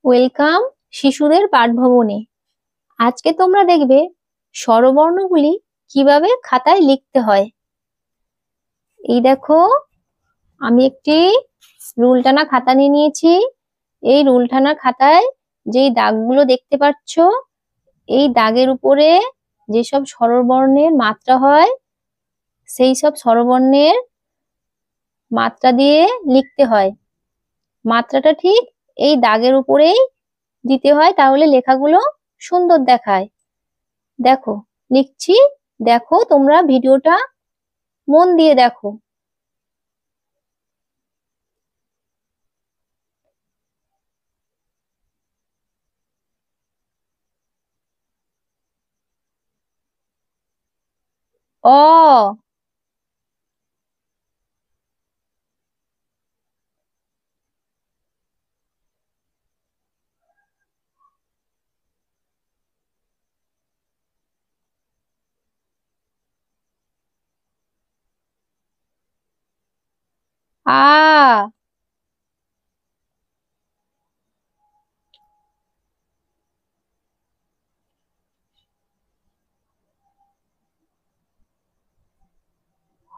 Welcome শিশুদের পাঠভবনে। আজকে তোমরা দেখবে স্বরবর্ণগুলি কিভাবে খাতায় লিখতে হয়। এই দেখো, আমি একটি রুল টানা খাতা নিয়ে নিয়েছি। এই রুল টানা খাতায় যেই দাগগুলো দেখতে পাচ্ছ, এই দাগের উপরে যেসব স্বরবর্ণের মাত্রা হয় সেই সব স্বরবর্ণের মাত্রা দিয়ে লিখতে হয়। মাত্রাটা ঠিক এই দাগের উপরেই দিতে হয়, তাহলে লেখাগুলো সুন্দর দেখায়। দেখো লিখছি, দেখো তোমরা ভিডিওটা মন দিয়ে দেখো। অ, আ,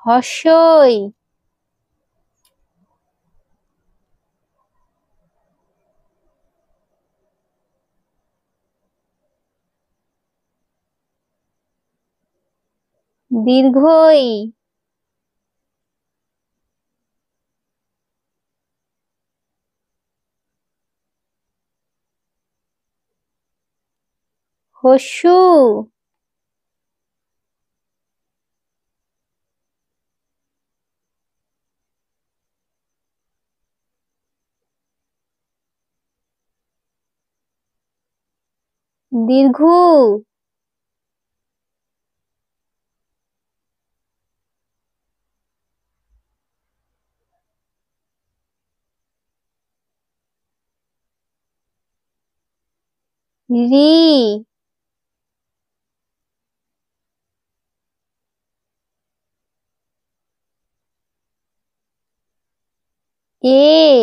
হর্ষই, দীর্ঘই, হস্যু, দীর্ঘ, রি, এ,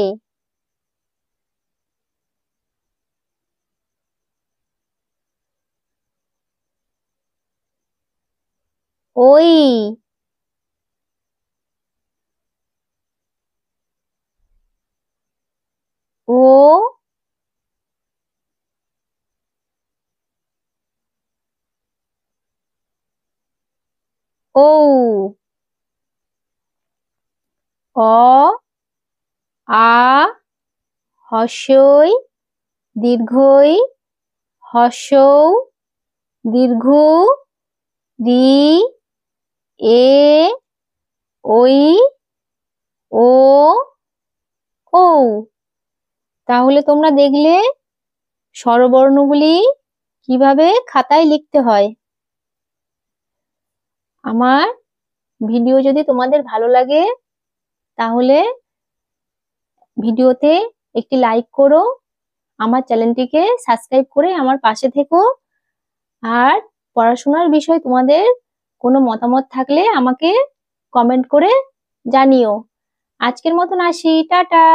ওই, ও, ঔ, অ, আ, হর্ষই, দীর্ঘই, হর্ষৌ, দীর্ঘ, রি, এ, ওই, ও, ঔ। তাহলে তোমরা দেখলে স্বরবর্ণগুলি কিভাবে খাতায় লিখতে হয়। আমার ভিডিও যদি তোমাদের ভালো লাগে তাহলে ভিডিওতে একটি লাইক করো, আমার চ্যানেলটিকে সাবস্ক্রাইব করে আমার পাশে থেকো। আর পড়াশোনার বিষয়ে তোমাদের কোনো মতামত থাকলে আমাকে কমেন্ট করে জানিও। আজকের মতন আসি, টাটা।